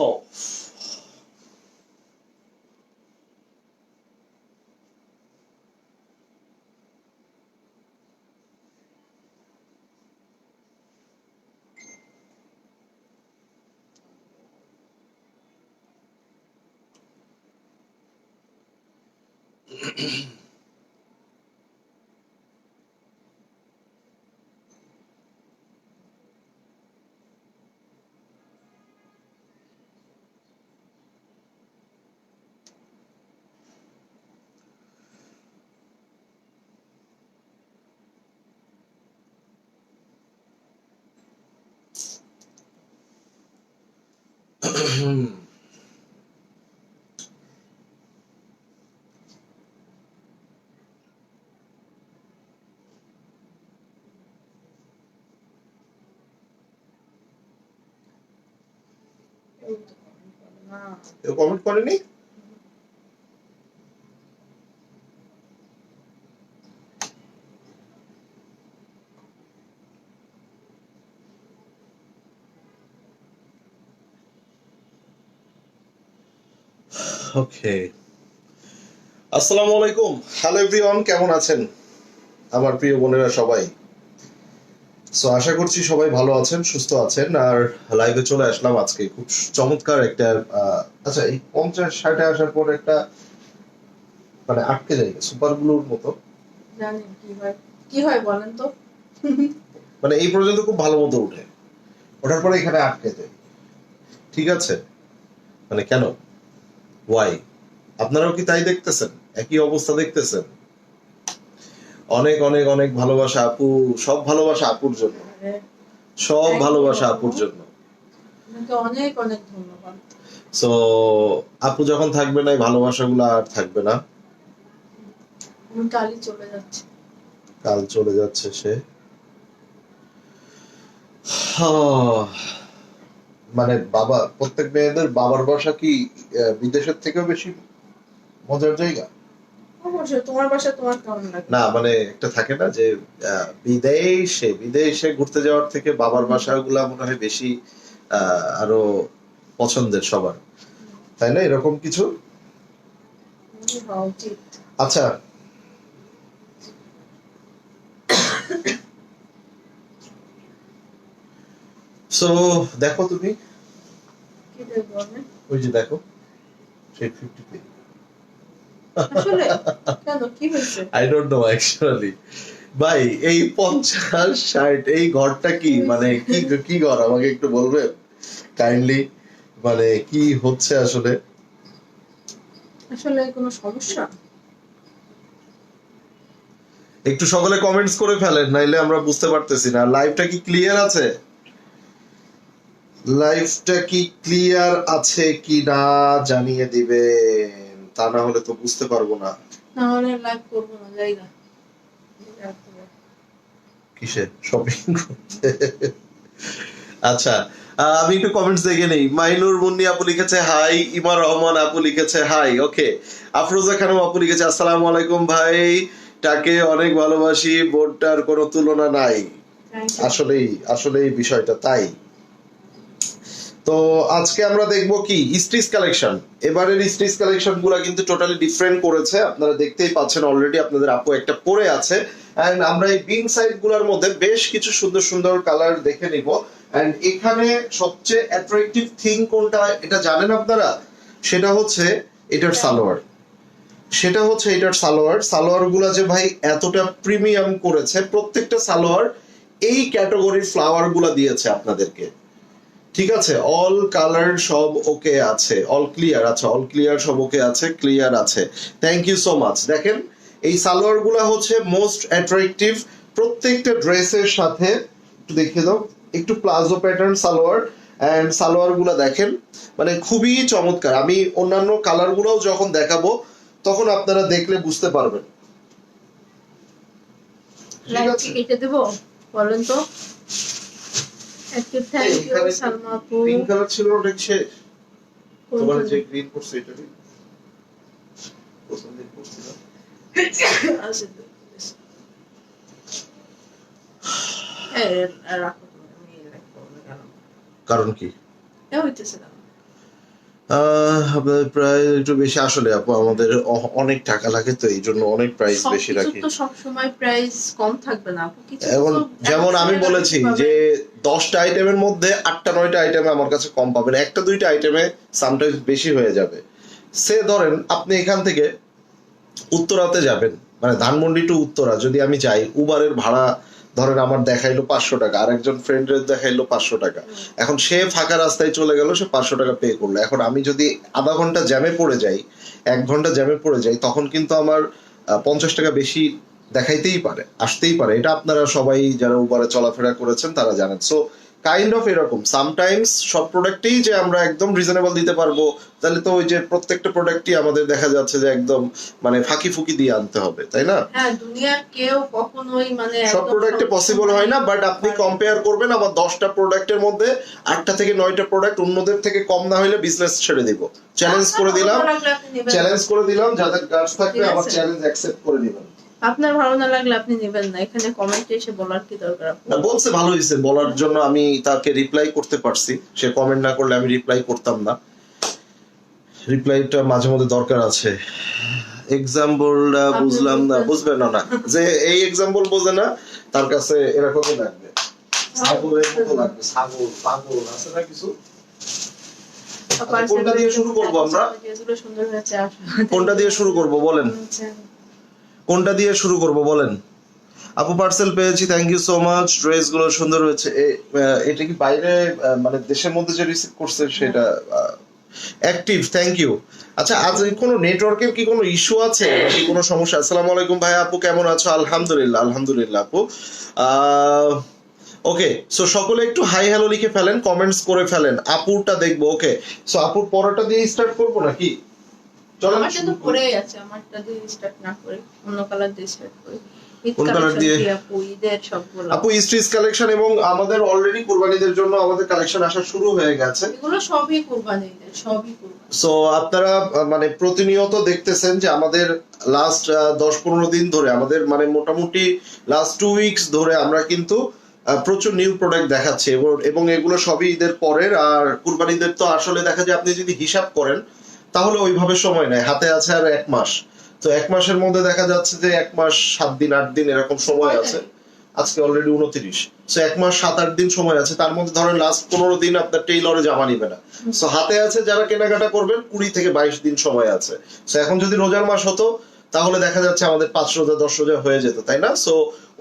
Oh. Comment করেনি? ওকে, আসসালামু আলাইকুম, হ্যালো এভরিওয়ান, কেমন আছেন আমার প্রিয় বোনেরা সবাই? সো আশা করছি সবাই ভালো আছেন, সুস্থ আছেন। আর লাইভে চলে আসলাম আজকে খুব চমৎকার একটা আচ্ছা, এই 50-60 আসার পর একটা মানে আটকে যায় সুপার গ্লুর মতো, জানি কি হয় বলেন তো। মানে এই পর্যন্ত খুব ভালো মতো উঠে, ওঠার পরে এখানে আটকে যায়। ঠিক আছে, মানে কেন, ওয়াই? আপনারাও কি তাই দেখতেছেন? একই অবস্থা দেখতেছেন? অনেক অনেক অনেক ভালোবাসা আপু, সব ভালোবাসা আপুর জন্য, সব ভালোবাসা আপুর জন্য। অনেক অনেক ধন্যবাদ। সো আপু যখন থাকবে না, এই ভালোবাসাগুলো আর থাকবে না। কালই চলে যাচ্ছে। কাল চলে যাচ্ছে সে। মানে বাবা, প্রত্যেক মেয়েদের বাবার বাসা কি বিদেশের থেকেও বেশি মজার জায়গা? অবশ্যই। তোমার বাসা তোমার কেমন লাগে? না, মানে একটা থাকে না যে বিদেশে বিদেশে ঘুরতে যাওয়ার থেকে বাবার বাসাগুলা মনে হয় বেশি আরো পছন্দের সবার, তাই না? এরকম কিছু। আচ্ছা, সো দেখো তুমি, ওই যে দেখো সেই 50 আসলে কেন, কি হয়েছে? I don't know actually. ভাই এই 50-60 এই ঘরটা কি, মানে কি কি ঘর আমাকে একটু বলবে কাইন্ডলি? মানে কি হচ্ছে আসলে? আসলে কোনো সমস্যা? একটু সকলে কমেন্টস করে ফেলেন, নাইলে আমরা বুঝতে পারতেছি না। লাইভটা কি ক্লিয়ার আছে? লাইভটা কি ক্লিয়ার আছে কি না জানিয়ে দিবেন, তা না হলে তো বুঝতে পারবো না। না হলে লাইভ করব না, যাই না। কিসে শপিং করতে? আচ্ছা, আমি একটু কমেন্টস দেখে নেই। মাইনুর মুন্নি আপু লিখেছে হাই, ইমা রহমান আপু লিখেছে হাই, ওকে। আফরোজা খানম আপু লিখেছে আসসালামু আলাইকুম ভাই, তাকে অনেক ভালোবাসি, বোর্ডটার কোনো তুলনা নাই। আসলেই আসলেই বিষয়টা তাই। তো আজকে আমরা দেখব কি স্টিচ কালেকশন। এবারের স্টিচ কালেকশন গুলা কিন্তু টোটালি ডিফারেন্ট করেছে, আপনারা দেখতেই পাচ্ছেন অলরেডি, আপনাদের আপু একটা পরে আছে। এন্ড আমরা এই বিং সাইড গুলার মধ্যে বেশ কিছু সুন্দর সুন্দর কালার দেখে নিব। এন্ড এখানে সবচেয়ে অ্যাট্রাকটিভ থিং কোনটা এটা জানেন আপনারা? সেটা হচ্ছে এটার সালোয়ার। সেটা হচ্ছে এটার সালোয়ার। সালোয়ার গুলা যে ভাই এতটা প্রিমিয়াম করেছে, প্রত্যেকটা সালোয়ার এই ক্যাটাগরির ফ্লাওয়ার গুলা দিয়েছে আপনাদেরকে। ঠিক আছে, অল কালার সব ওকে আছে, অল ক্লিয়ার আছে, অল ক্লিয়ার সব ওকে আছে, ক্লিয়ার আছে। Thank you so much. দেখেন এই সালোয়ার গুলা হচ্ছে মোস্ট অ্যাট্রাকটিভ প্রত্যেকটা ড্রেসের সাথে। একটু দেখিয়ে দাও, একটু palazzo pattern salwar. And salwar গুলা দেখেন মানে খুবই চমৎকার। আমি অন্যান্য কালার গুলাও যখন দেখাবো তখন আপনারা দেখলে বুঝতে পারবেন। ঠিক আছে, কেটে দেব বলেন তো। একটু থ্যাংক ইউ সালমা আপু। পিঙ্ক কালার ছিল ওটা কি শেষ? তোমার যে গ্রিন পড়ছে এটা কি পছন্দের পড়ছিল? রাখো তুমি, আমি লাইক করবো না কেন? কারণ কি? এ হইতেছে না। আপনাদের প্রায় একটু বেশি আসলে আপু, আমাদের অনেক টাকা লাগে তো এই জন্য অনেক প্রাইস বেশি সবকিছুর রাখি। তো সবসময় প্রাইস কম থাকবে না আপু, কিছু এখন তো যেমন এখন আমি sale বলেছি আপনি পাবেন। যে 10টা আইটেমের মধ্যে 8টা 9টা আইটেমে আমার কাছে কম পাবেন, একটা 2টা আইটেমে সামটাইমস বেশি হয়ে যাবে। সে ধরেন আপনি এখান থেকে উত্তরাতে যাবেন, মানে ধানমন্ডি টু উত্তরা যদি আমি যাই, উবারের ভাড়া ধরেন আমার দেখাইলো 500 টাকা, আর একজন ফ্রেন্ডের দেখাইলো 500 টাকা। এখন সে ফাঁকা রাস্তায় চলে গেল, সে 500 টাকা পে করলো। এখন আমি যদি আধা ঘন্টা জ্যামে পড়ে যাই, 1 ঘন্টা জ্যামে পড়ে যাই, তখন কিন্তু আমার 50 টাকা বেশি দেখাইতেই পারে, আসতেই পারে। এটা আপনারা সবাই যারা উবারে চলাফেরা করেছেন তারা জানেন। সো কাইন্ড অফ এরকম সামটাইমস সব প্রোডাক্টেই যে আমরা একদম রিজনেবল দিতে পারবো, তাহলে তো ওই যে প্রত্যেকটা প্রোডাক্টই আমাদের দেখা যাচ্ছে যে একদম মানে ফাঁকি ফুকি দিয়ে আনতে হবে, তাই না? হ্যাঁ, দুনিয়ার কেউ কখনোই মানে সব একদম প্রোডাক্টে পসিবল হয় না, বাট আপনি কম্পেয়ার করবেন আবার 10টা প্রোডাক্টের মধ্যে 8টা থেকে 9টা প্রোডাক্ট অন্যদের থেকে কম না হলে বিজনেস ছেড়ে দিব। চ্যালেঞ্জ করে দিলাম, চ্যালেঞ্জ করে দিলাম, যাদের গার্ডস থাকবে আবার চ্যালেঞ্জ অ্যাকসেপ্ট করে দিবেন। আপনার ভালো না লাগলে আপনি নেবেন না, এখানে কমেন্টে এসে বলার কি দরকার আপু? না, বলছে ভালো হয়েছে, বলার জন্য আমি তাকে রিপ্লাই করতে পারছি। সে কমেন্ট না করলে আমি রিপ্লাই করতাম না। রিপ্লাইটা মাঝে মধ্যে দরকার আছে। এক্সাম্পলটা বুঝলাম না, বুঝবে না না যে এই এক্সাম্পল বোঝে না, তার কাছে এরকমই লাগবে, ছাগলের মতো লাগবে, ছাগল পাগল আছে না কিছু। কোনটা দিয়ে শুরু করব আমরা? যেগুলো সুন্দর হয়েছে কোনটা দিয়ে শুরু করব বলেন, কোনটা দিয়ে শুরু করব বলেন? আপু পার্সেল পেয়েছি, thank you so much. Dress গুলো সুন্দর হয়েছে। এটা কি বাইরে মানে দেশের মধ্যে যে রিসিভ করছে সেটা অ্যাক্টিভ, থ্যাংক ইউ। আচ্ছা, আজ কোনো নেটওয়ার্কের কি কোনো ইস্যু আছে নাকি কোনো সমস্যা? আসসালামু আলাইকুম ভাই, আপু কেমন আছো? আলহামদুলিল্লাহ, আলহামদুলিল্লাহ আপু। ওকে, সো সকলে একটু হাই হ্যালো লিখে ফেলেন, কমেন্টস করে ফেলেন। আপুরটা দেখবো। ওকে, সো আপুর পরোটা দিয়ে স্টার্ট করবো নাকি? চলো, আমারটা তো পরেই আছে, আমারটা দিয়ে স্টার্ট না করে অন্য কালার দিয়ে স্টার্ট করি। কোন কালার দিয়ে? আপু ঈদের সবগুলো আপু স্ট্রিচ কালেকশন, এবং আমাদের অলরেডি কুরবানিদের জন্য আমাদের কালেকশন আসা শুরু হয়ে গেছে। এগুলো সবই কুরবানি ঈদের, সবই কুরবানি। সো আপনারা মানে প্রতিনিয়ত দেখতেছেন যে আমাদের লাস্ট 10-15 দিন ধরে, আমাদের মানে মোটামুটি লাস্ট 2 উইকস ধরে আমরা কিন্তু প্রচুর নিউ প্রোডাক্ট দেখাচ্ছি, এবং এগুলো সবই ঈদের পরের। আর কুরবানিদের তো আসলে দেখা যায় আপনি যদি হিসাব করেন তাহলে ওইভাবে সময় নেয়, হাতে আছে আর 1 মাস। তো 1 মাসের মধ্যে দেখা যাচ্ছে যে 1 মাস 7 দিন 8 দিন এরকম সময় আছে। আজকে অলরেডি 29, সো 1 মাস 7-8 দিন সময় আছে। তার মধ্যে ধরেন লাস্ট 15 দিন আপনার টেইলরে জামা নিবে না। সো হাতে আছে যারা কেনাকাটা করবেন 20 থেকে 22 দিন সময় আছে। সো এখন যদি রোজার মাস হতো তাহলে দেখা যাচ্ছে আমাদের 5 রোজা 10 রোজা হয়ে যেত, তাই না? সো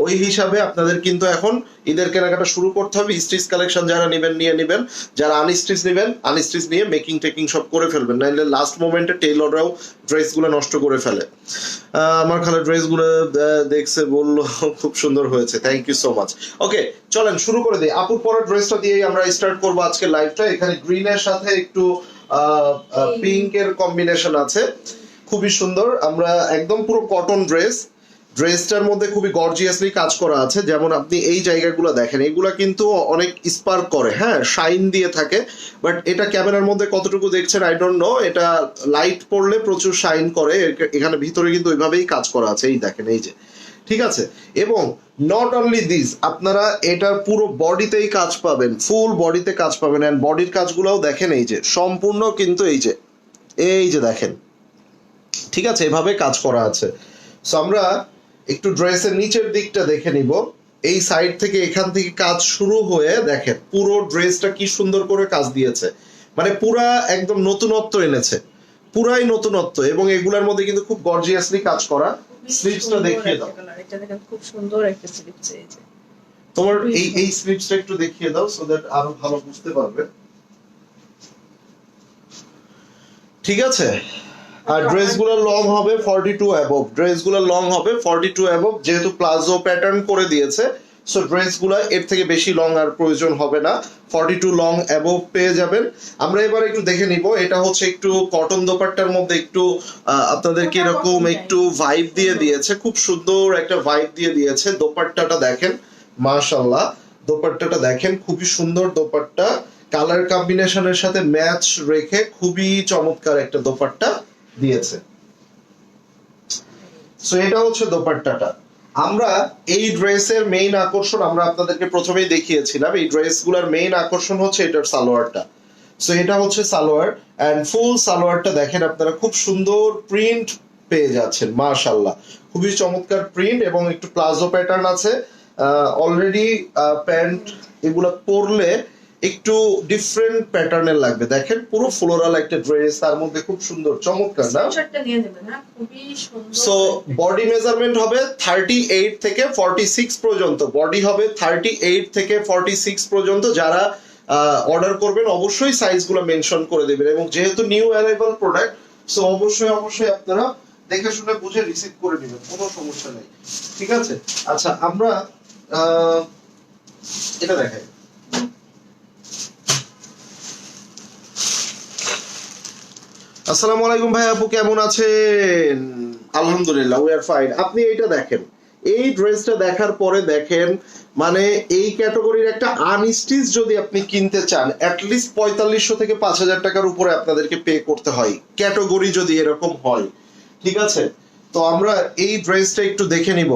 ওই হিসাবে আপনাদের কিন্তু এখন ঈদের কেনাকাটা শুরু করতে হবে। স্টিচ কালেকশন যারা নেবেন নিয়ে নেবেন, যারা আনস্টিচ নেবেন আনস্টিচ নিয়ে মেকিং টেকিং সব করে ফেলবেন, নাইলে লাস্ট মোমেন্টে টেইলররাও ড্রেসগুলো নষ্ট করে ফেলে। আমার খালা ড্রেসগুলো দেখছে, বললো খুব সুন্দর হয়েছে, থ্যাংক ইউ সো মাচ। ওকে, চলেন শুরু করে দিই। আপুর পরের ড্রেসটা দিয়েই আমরা স্টার্ট করবো আজকে লাইভটা। এখানে গ্রিনের সাথে একটু পিঙ্কের কম্বিনেশন আছে, খুবই সুন্দর। আমরা একদম পুরো কটন ড্রেসটার মধ্যে খুবই গর্জিয়াসলি কাজ করা আছে। যেমন আপনি এই জায়গাগুলো দেখেন, এগুলা কিন্তু অনেক স্পার্ক করে, হ্যাঁ, শাইন দিয়ে থাকে। বাট এটা ক্যামেরার মধ্যে কতটুকু দেখছেন আই ডোন্ট নো, এটা লাইট পড়লে প্রচুর শাইন করে। এখানে ভিতরে কিন্তু ওইভাবেই কাজ করা আছে, এই দেখেন, এই যে, ঠিক আছে। এবং নট অনলি দিস, আপনারা এটার পুরো বডিতেই কাজ পাবেন, ফুল বডিতে কাজ পাবেন। এন্ড বডির কাজগুলোও দেখেন, এই যে সম্পূর্ণ কিন্তু এই যে দেখেন, ঠিক আছে, এভাবে কাজ করা আছে। সো আমরা একটু ড্রেসের নিচের দিকটা দেখে নিব। এই সাইড থেকে, এখান থেকে কাজ শুরু হয়ে দেখেন পুরো ড্রেসটা কি সুন্দর করে কাজ দিয়েছে, মানে পুরা একদম নতুনত্ব এনেছে, পুরাই নতুনত্ব। এবং এগুলোর মধ্যে কিন্তু খুব গর্জিয়াসলি কাজ করা। স্লিভসটা দেখিয়ে দাও, এটা দেখেন খুব সুন্দর একটা স্লিভস। এই যে তোমার এই স্লিভসটা একটু দেখিয়ে দাও, সো দ্যাট আরো ভালো বুঝতে পারবে, ঠিক আছে। আর ড্রেসগুলো লং হবে 42 অ্যাবভ, ড্রেসগুলো লং হবে 42 অ্যাবভ, যেহেতু প্লাজো প্যাটার্ন করে দিয়েছে। সো ড্রেসগুলো এর থেকে বেশি লং আর প্রয়োজন হবে না, 42 লং অ্যাবভ পেয়ে যাবেন। আমরা এবার একটু দেখে নিব, এটা হচ্ছে একটু কটন দোপাট্টার মধ্যে একটু আপনাদেরকে এরকম একটু ভাইব দিয়ে দিয়েছে, খুব সুন্দর একটা ভাইব দিয়ে দিয়েছে। দোপাট্টাটা দেখেন, মাশাআল্লাহ, দোপাট্টাটা দেখেন, খুবই সুন্দর দোপাট্টা। কালার কম্বিনেশনের সাথে ম্যাচ রেখে খুবই চমৎকার একটা দোপাট্টা দিয়েছে। সো এটা হচ্ছে দোপাট্টাটা। আমরা এই ড্রেসের মেইন আকর্ষণ আমরা আপনাদেরকে প্রথমেই দেখিয়েছিলাম, এই ড্রেসগুলোর মেইন আকর্ষণ হচ্ছে এটার সালোয়ারটা। সো এটা হচ্ছে সালোয়ার, এন্ড ফুল সালোয়ারটা দেখেন আপনারা, খুব সুন্দর প্রিন্ট পেয়ে যাচ্ছেন মাশাআল্লাহ, খুবই চমৎকার প্রিন্ট এবং একটু প্লাজো প্যাটার্ন আছে। অলরেডি প্যান্ট এগুলো পরলে একটু ডিফারেন্ট প্যাটার্নের লাগবে। দেখেন পুরো ফ্লোরাল একটা ড্রেস, তার মধ্যে খুব সুন্দর চমৎকার না। স্ক্রিনশটটা নিয়ে নেবেন, হ্যাঁ খুবই সুন্দর। সো বডি মেজারমেন্ট হবে 38 থেকে 46 পর্যন্ত, বডি হবে 38 থেকে 46 পর্যন্ত। যারা অর্ডার করবেন অবশ্যই সাইজগুলো মেনশন করে দেবেন, এবং যেহেতু নিউ অ্যারাইভাল প্রোডাক্ট, সো অবশ্যই আপনারা দেখে শুনে বুঝে রিসিভ করে নেবেন, কোনো সমস্যা নেই। ঠিক আছে, আচ্ছা আমরা এটা দেখাই। আসসালামু আলাইকুম ভাই, আপু কেমন আছেন? আলহামদুলিল্লাহ, উই আর ফাইন। আপনি এইটা দেখেন, এই ড্রেসটা দেখার পরে দেখেন, মানে এই ক্যাটাগরির একটা আনস্টিচ যদি আপনি কিনতে চান, অ্যাটলিস্ট 4500 থেকে 5000 টাকার উপরে আপনাদেরকে পে করতে হয়, ক্যাটাগরি যদি এরকম হয়। ঠিক আছে, তো আমরা এই ড্রেসটা একটু দেখে নিব।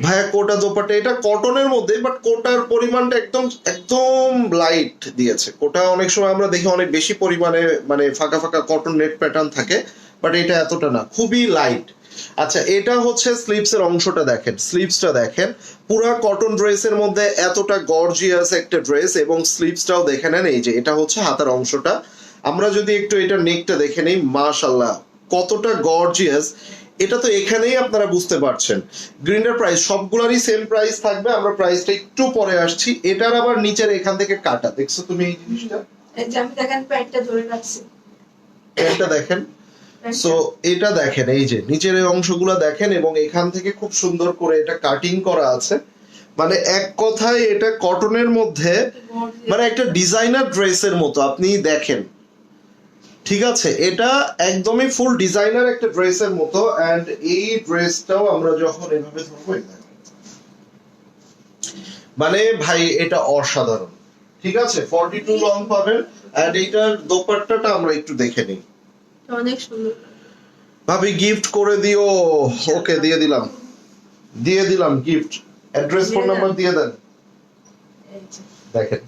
ভাইয়া কোটা দোপাট্টা, এটা কটনের মধ্যে, বাট কোটার পরিমাণটা একদম একদম লাইট দিয়েছে। কোটা অনেক সময় আমরা দেখি অনেক বেশি পরিমাণে মানে ফাঁকা ফাঁকা কটন নেট প্যাটার্ন থাকে, বাট এটা এতটা না, খুবই লাইট। আচ্ছা, এটা হচ্ছে স্লিভসের অংশটা দেখেন, স্লিভসটা দেখেন, পুরা কটন ড্রেসের মধ্যে এতটা গর্জিয়াস একটা ড্রেস, এবং স্লিভসটাও দেখে নেন। এই যে এটা হচ্ছে হাতার অংশটা, আমরা যদি একটু এটা নেকটা দেখে নেই, মাশাআল্লাহ কতটা গর্জিয়াস, এটা তো এখানেই আপনারা বুঝতে পারছেন। গ্রিনটার প্রাইস সবগুলারই সেম প্রাইস থাকবে, আমরা প্রাইসটা একটু পরে আসছি। এটার আবার নিচের এখান থেকে কাটা, দেখছো তুমি এই জিনিসটা? এই যে আমি দেখেন প্যান্টটা ধরে রাখছি, এটা দেখেন। সো এটা দেখেন, এই যে নিচের এই অংশগুলো দেখেন, এবং এখান থেকে খুব সুন্দর করে এটা কাটিং করা আছে। মানে এক কথায় এটা কটনের মধ্যে মানে একটা ডিজাইনার ড্রেসের মতো আপনি দেখেন। ঠিক আছে, এটা একদমই ফুল ডিজাইনার একটা ড্রেসের মতো। এন্ড এই ড্রেসটাও আমরা যখন এভাবে ধরবো, মানে ভাই এটা অসাধারণ। ঠিক আছে, 42 লং পাবেন। এন্ড এইটার দোপাট্টাটা আমরা একটু দেখে নিই। অনেক সুন্দর। ভাবি গিফট করে দিও। ওকে, দিয়ে দিলাম গিফট। অ্যাড্রেস ফোন নাম্বার দিয়ে দেন। দেখেন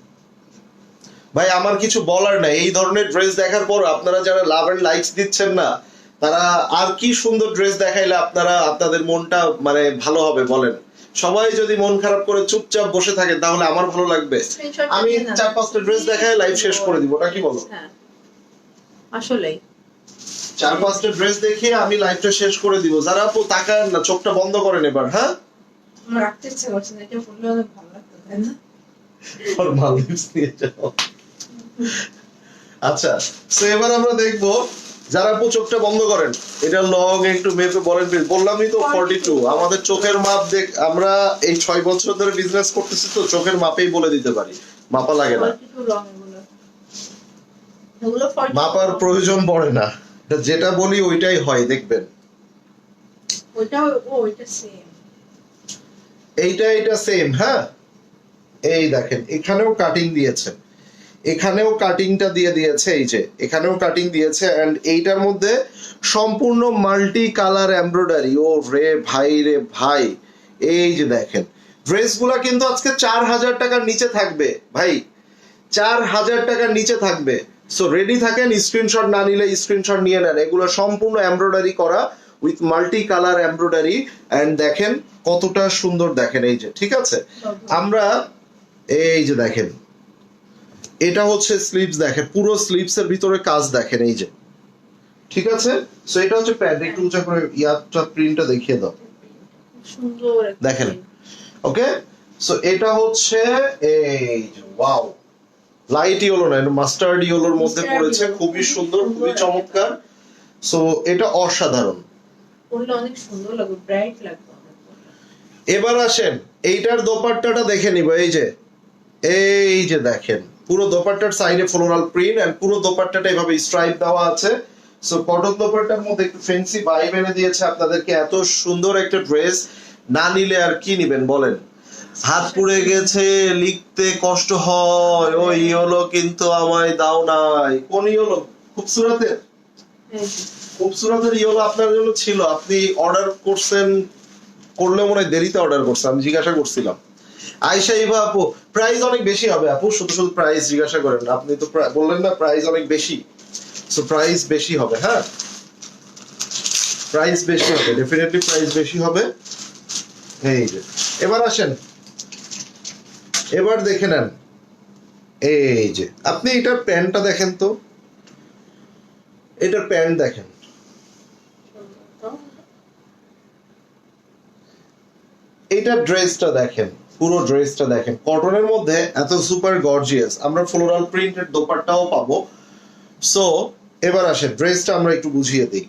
ভাই, আমার কিছু বলার নাই, এই ধরনের ড্রেস দেখার পর আপনারা যারা লাভ এন্ড লাইকস দিচ্ছেন না, তারা আর কি সুন্দর ড্রেস দেখাইলে আপনারা আপনাদের মনটা মানে ভালো হবে বলেন? সবাই যদি মন খারাপ করে চুপচাপ বসে থাকে, তাহলে আমার ভালো লাগবে? আমি 4-5টা ড্রেস দেখাই লাইভ শেষ করে দিব, ওটা কি বলো? হ্যাঁ আসলেই 4-5টা ড্রেস দেখিয়ে আমি লাইভটা শেষ করে দিব। যারা আপু তাকান না, চোখটা বন্ধ করেন এবার। হ্যাঁ, আমার রাখতে ইচ্ছে করছে না, এটা পড়লে অনেক ভালো লাগতো, তাই না? আর মালদ্বীপস নিয়ে যাও। আচ্ছা, সো এবার আমরা দেখবো, যারা আপু চোখটা বন্ধ করেন, এটা লং একটু মেপে বলেন প্লিজ। বললামই তো 42, আমাদের চোখের মাপ দেখ, আমরা এই 6 বছর ধরে বিজনেস করতেছি, তো চোখের মাপেই বলে দিতে পারি, মাপা লাগে না, 42 রং এগুলো। এগুলো 42 মাপার প্রয়োজন পড়ে না, যেটা বলি ওইটাই হয়, দেখবেন। ওইটা সেম। এইটা সেম। হ্যাঁ, এই দেখেন এখানেও কাটিং দিয়েছে, এখানেও কাটিংটা দিয়ে দিয়েছে, এই যে এখানেও কাটিং দিয়েছে। এন্ড এইটার মধ্যে সম্পূর্ণ মাল্টি কালার এমব্রয়ডারি। ও রে ভাই, এই যে দেখেন ড্রেসগুলা কিন্তু আজকে 4000 টাকার নিচে থাকবে ভাই, 4000 টাকার নিচে থাকবে। সো রেডি থাকেন, স্ক্রিনশট না নিলে স্ক্রিনশট নিয়ে নেন। এগুলো সম্পূর্ণ এমব্রয়ডারি করা with multi colour embroidery. And দেখেন কতটা সুন্দর, দেখেন এই যে। ঠিক আছে, আমরা এই যে দেখেন, এটা হচ্ছে স্লিভস, দেখেন পুরো স্লিভস এর ভিতরে কাজ দেখেন, এই যে। ঠিক আছে, সো এটা হচ্ছে প্যান্ট। একটু উঁচা করে ইয়ারটা প্রিন্টটা দেখিয়ে দাও, সুন্দর দেখেন। ওকে, সো এটা হচ্ছে এই যে, ওয়াও, লাইট ইয়েলো না, এটা মাস্টার্ড ইয়েলোর মধ্যে পড়েছে, খুবই সুন্দর, খুবই চমৎকার। সো এটা অসাধারণ, পরলে অনেক সুন্দর লাগবে, ব্রাইট লাগবে। এবার আসেন এইটার দোপাট্টাটা দেখে নিব। এই যে দেখেন, পুরো দোপাট্টার সাইডে ফ্লোরাল প্রিন্ট, এন্ড পুরো দোপাট্টাটা এভাবে স্ট্রাইপ দেওয়া আছে। সো কটন দোপাট্টার মধ্যে একটু ফ্যান্সি ভাইব এনে দিয়েছে আপনাদেরকে। এত সুন্দর একটা ড্রেস না নিলে আর কি নিবেন বলেন? হাত পুড়ে গেছে, লিখতে কষ্ট হয়, ওই ইয়েলো কিন্তু আমায় দাও নাই। কোন ইয়েলো? খুবসুরতের ইয়েলো আপনার জন্য ছিল, আপনি অর্ডার করছেন করলে মনে হয় দেরিতে অর্ডার করছে, আমি জিজ্ঞাসা করছিলাম। আয়শা ইভা আপু, প্রাইস অনেক বেশি হবে আপু, শুধু শুধু প্রাইস জিজ্ঞাসা করেন, আপনি তো বললেন না প্রাইস অনেক বেশি, সো প্রাইস বেশি হবে। হ্যাঁ, প্রাইস বেশি হবে, ডেফিনেটলি প্রাইস বেশি হবে। এই যে এবার আসেন, এবার দেখে নেন। এই যে আপনি এটার প্যান্টটা দেখেন তো, এটার প্যান্ট দেখেন, এইটার ড্রেসটা দেখেন, পুরো ড্রেসটা দেখেন, কটনের মধ্যে এত সুপার গর্জিয়াস। আমরা ফ্লোরাল প্রিন্টেড দোপাট্টাও পাবো। সো এবার আসেন, ড্রেসটা আমরা একটু বুঝিয়ে দিই।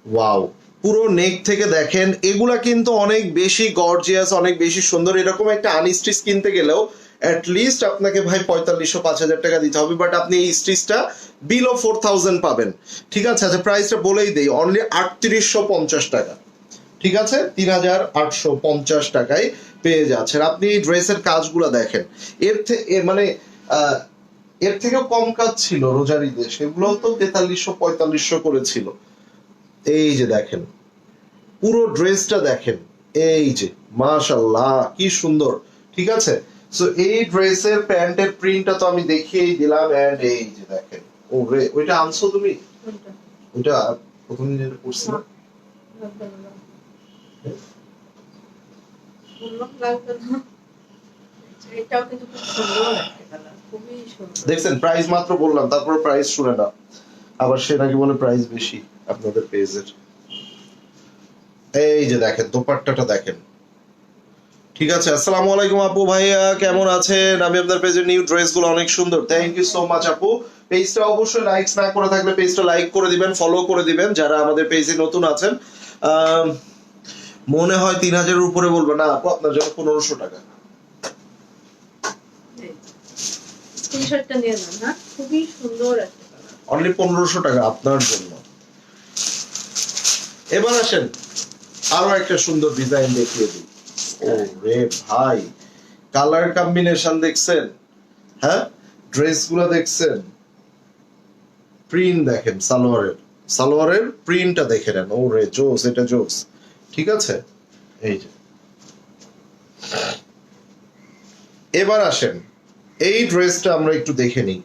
ওয়াও, পুরো নেক থেকে দেখেন, এগুলা কিন্তু অনেক বেশি গর্জিয়াস, অনেক বেশি সুন্দর। এরকম একটা আনস্টিচ কিনতে গেলেও লিস্ট আপনাকে ভাই 4500-5000 টাকা দিতে হবে, বাট আপনি এই স্টিচটা বিলো 4000 পাবেন। ঠিক আছে, আচ্ছা প্রাইসটা বলেই দেই, অনলি 3850 টাকা। ঠিক আছে, 3850 টাকায় পেয়ে যাচ্ছেন। আপনি ড্রেসের কাজগুলো দেখেন, এর থেকে মানে এর থেকেও কম কাজ ছিল রোজার ঈদে, সেগুলো তো 4300-4500 করেছিল। এই যে দেখেন, পুরো ড্রেসটা দেখেন, এই যে মাশাআল্লাহ কি সুন্দর। ঠিক আছে, সো এই ড্রেসের প্যান্টের প্রিন্টটা তো আমি দেখিয়েই দিলাম, এন্ড এই যে দেখেন। ও রে, ওইটা আনছো তুমি? ওইটা প্রথম দিন পড়ছি না? দেখছেন, প্রাইস মাত্র বললাম, তারপর প্রাইস শুনে না, আবার সে নাকি বলে প্রাইস বেশি আপনাদের পেজের। এই যে দেখেন, দোপাট্টাটা দেখেন। ঠিক আছে, আসসালামু আলাইকুম আপু ভাইয়া, কেমন আছেন? আমি আপনার পেজের নিউ ড্রেসগুলো অনেক সুন্দর, থ্যাংক ইউ সো মাচ আপু। পেজটা অবশ্যই লাইকস না করে থাকলে পেজটা লাইক করে দিবেন, ফলো করে দিবেন যারা আমাদের পেজে নতুন আছেন। মনে হয় 3000-এর উপরে বলবো না আপু, আপনার জন্য 1500 টাকা। স্ক্রিনশটটা নিয়ে নেন, হ্যাঁ খুবই সুন্দর একটা কালার, অনলি 1500 টাকা আপনার জন্য। এবার আসেন, আরো একটা সুন্দর ডিজাইন দেখিয়ে দিই। ও রে ভাই, কালার কম্বিনেশন দেখছেন? হ্যাঁ, ড্রেসগুলো দেখছেন, প্রিন্ট দেখেন, সালোয়ারের প্রিন্টটা দেখে নেন। ও রে জোস, এটা জোস। ঠিক আছে, এই যে এবার আসেন, এই ড্রেসটা আমরা একটু দেখে নিই।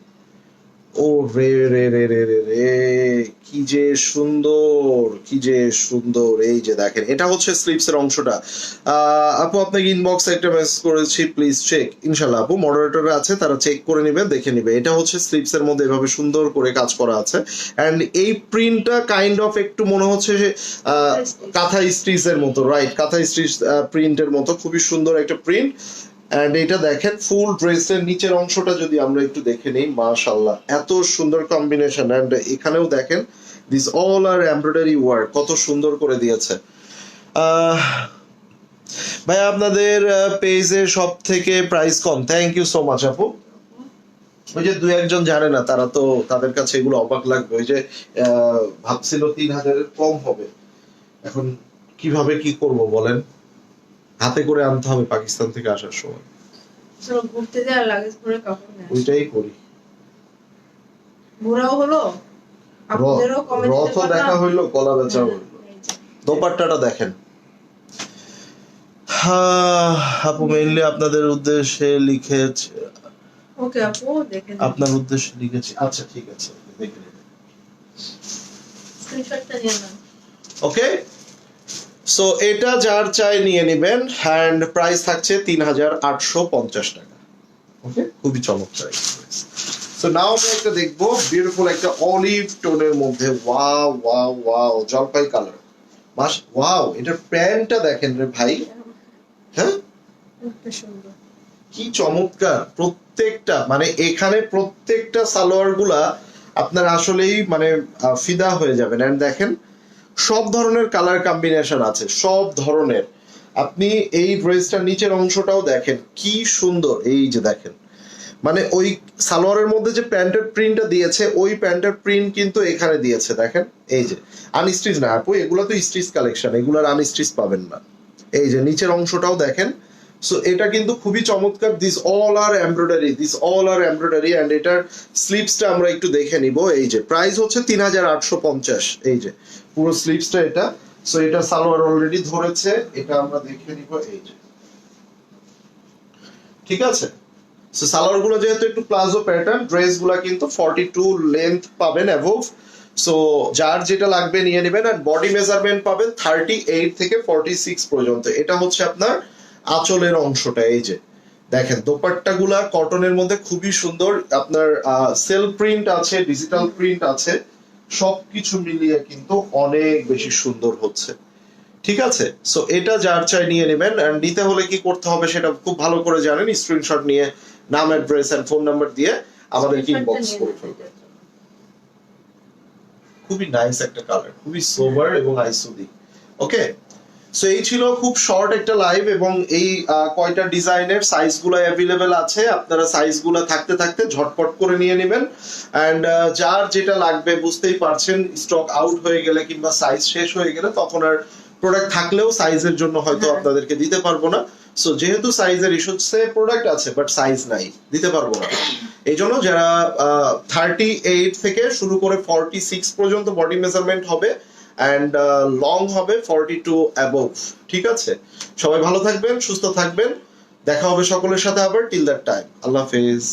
ও রে রে রে রে রে রে, কি যে সুন্দর, কি যে সুন্দর। এই যে দেখেন, এটা হচ্ছে স্লিভস এর অংশটা। আপু আপনাকে ইনবক্সে একটা মেসেজ করেছি, প্লিজ চেক। ইনশাআল্লাহ আপু, মডারেটর আছে, তারা চেক করে নেবে, দেখে নেবে। এটা হচ্ছে স্লিভস এর মধ্যে এভাবে সুন্দর করে কাজ করা আছে, এন্ড এই প্রিন্টটা কাইন্ড অফ একটু মনে হচ্ছে যে কাঁথা স্টিচের মতো, রাইট, কাঁথা স্টিচ প্রিন্টের মতো, খুবই সুন্দর একটা প্রিন্ট। এন্ড এটা দেখেন, ফুল ড্রেসের নিচের অংশটা যদি আমরা একটু দেখে নেই, মাশাআল্লাহ এত সুন্দর কম্বিনেশন। এন্ড এখানেও দেখেন, this all are embroidery work, কত সুন্দর করে দিয়েছে। ভাই আপনাদের পেজে সব থেকে প্রাইস কম, থ্যাংক ইউ সো মাচ আপু। ওই যে 2-1 জন জানে না, তারা তো, তাদের কাছে এগুলো অবাক লাগবে। ওই যে ভাবছিল 3000-এর কম হবে, এখন কিভাবে কি করব বলেন, হাতে করে আনতে হবে পাকিস্তান থেকে আসার সময়। চলো ঘুরতে যা, লাগেজ ভরে কাপড় নেয়, ওইটাই করি। ঘোরাও হলো, আপনাদেরও কমেন্ট রথ দেখা হইলো, কলা বেচা হইলো। দোপাট্টাটা দেখেন। আপু মেইনলি আপনাদের উদ্দেশ্যে লিখেছে। ওকে আপু, দেখে আপনার উদ্দেশ্যে লিখেছি, আচ্ছা ঠিক আছে, দেখে নেব। স্ক্রিনশটটা নিয়ে নেন। ওকে, সো এটা যার চাই নিয়ে নেবেন, এন্ড প্রাইস থাকছে 3850 টাকা। ওকে, খুবই চমৎকার। সো নাও আমরা একটা দেখবো, বিউটিফুল একটা অলিভ টোনের মধ্যে, ওয়াও ওয়াও ওয়াও, জলপাই কালার। ওয়াও, এটার প্যান্টটা দেখেন রে ভাই, হ্যাঁ সুন্দর, কি চমৎকার। প্রত্যেকটা মানে এখানে প্রত্যেকটা সালোয়ার গুলা আপনার আসলেই মানে ফিদা হয়ে যাবেন। এন্ড দেখেন, সব ধরনের কালার কম্বিনেশন আছে, সব ধরনের। আপনি এই ড্রেসটার নিচের অংশটাও দেখেন, কি সুন্দর। এই যে দেখেন, মানে ওই সালোয়ারের মধ্যে যে প্যান্টের প্রিন্টটা দিয়েছে, ওই প্যান্টের প্রিন্ট কিন্তু এখানে দিয়েছে, দেখেন। এই যে আনস্টিচ না আপু, এগুলো তো স্টিচ কালেকশন, এগুলার আনস্টিচ পাবেন না। এই যে নিচের অংশটাও দেখেন। সো এটা কিন্তু খুবই চমৎকার। This all are embroidery, and এটার স্লিভসটা আমরা একটু দেখে নিব। এই যে প্রাইস হচ্ছে 3850। এই যে পুরো স্লিভসটা এটা, সো এটা সালোয়ার অলরেডি ধরেছে, এটা আমরা দেখে নিব এই যে, ঠিক আছে। সো সালোয়ার গুলো যেহেতু একটু প্লাজো প্যাটার্ন, ড্রেস গুলা কিন্তু 42 লেন্থ পাবেন অ্যাবোভ। সো যার যেটা লাগবে নিয়ে নেবেন। আর বডি মেজারমেন্ট পাবেন 38 থেকে 46 পর্যন্ত। এটা হচ্ছে আপনার আঁচলের অংশটা। এই যে দেখেন দোপাট্টা গুলা কটনের মধ্যে খুবই সুন্দর, আপনার সেল প্রিন্ট আছে, ডিজিটাল প্রিন্ট আছে, সবকিছু মিলিয়ে কিন্তু অনেক বেশি সুন্দর হচ্ছে, ঠিক আছে। সো এটা যার চাই নিয়ে নেবেন। এন্ড নিতে হলে কি করতে হবে সেটা খুব ভালো করে জানেন, স্ক্রিনশট নিয়ে নাম, অ্যাড্রেস এন্ড ফোন নাম্বার দিয়ে আমাদেরকে ইনবক্স করে ফেলবেন। খুবই নাইস একটা কালার, খুবই সোবার এবং আইসুদি। ওকে, সো এই ছিল খুব শর্ট একটা লাইভ, এবং এই কয়টা ডিজাইনের সাইজগুলো অ্যাভেলেবেল আছে, আপনারা সাইজগুলো থাকতে থাকতে ঝটপট করে নিয়ে নেবেন। এন্ড যার যেটা লাগবে বুঝতেই পারছেন, স্টক আউট হয়ে গেলে কিংবা সাইজ শেষ হয়ে গেলে তখন আর প্রোডাক্ট থাকলেও সাইজের জন্য হয়তো আপনাদেরকে দিতে পারবো না। সো যেহেতু সাইজের ইস্যুতে প্রোডাক্ট আছে বাট সাইজ নাই, দিতে পারবো না। এই জন্য যারা 38 থেকে শুরু করে 46 পর্যন্ত বডি মেজারমেন্ট হবে, অ্যান্ড লং হবে 42 অ্যাবোভ, ঠিক আছে। সবাই ভালো থাকবেন, সুস্থ থাকবেন, দেখা হবে সকলের সাথে আবার। টিল দ্যাট টাইম, আল্লাহ হাফেজ।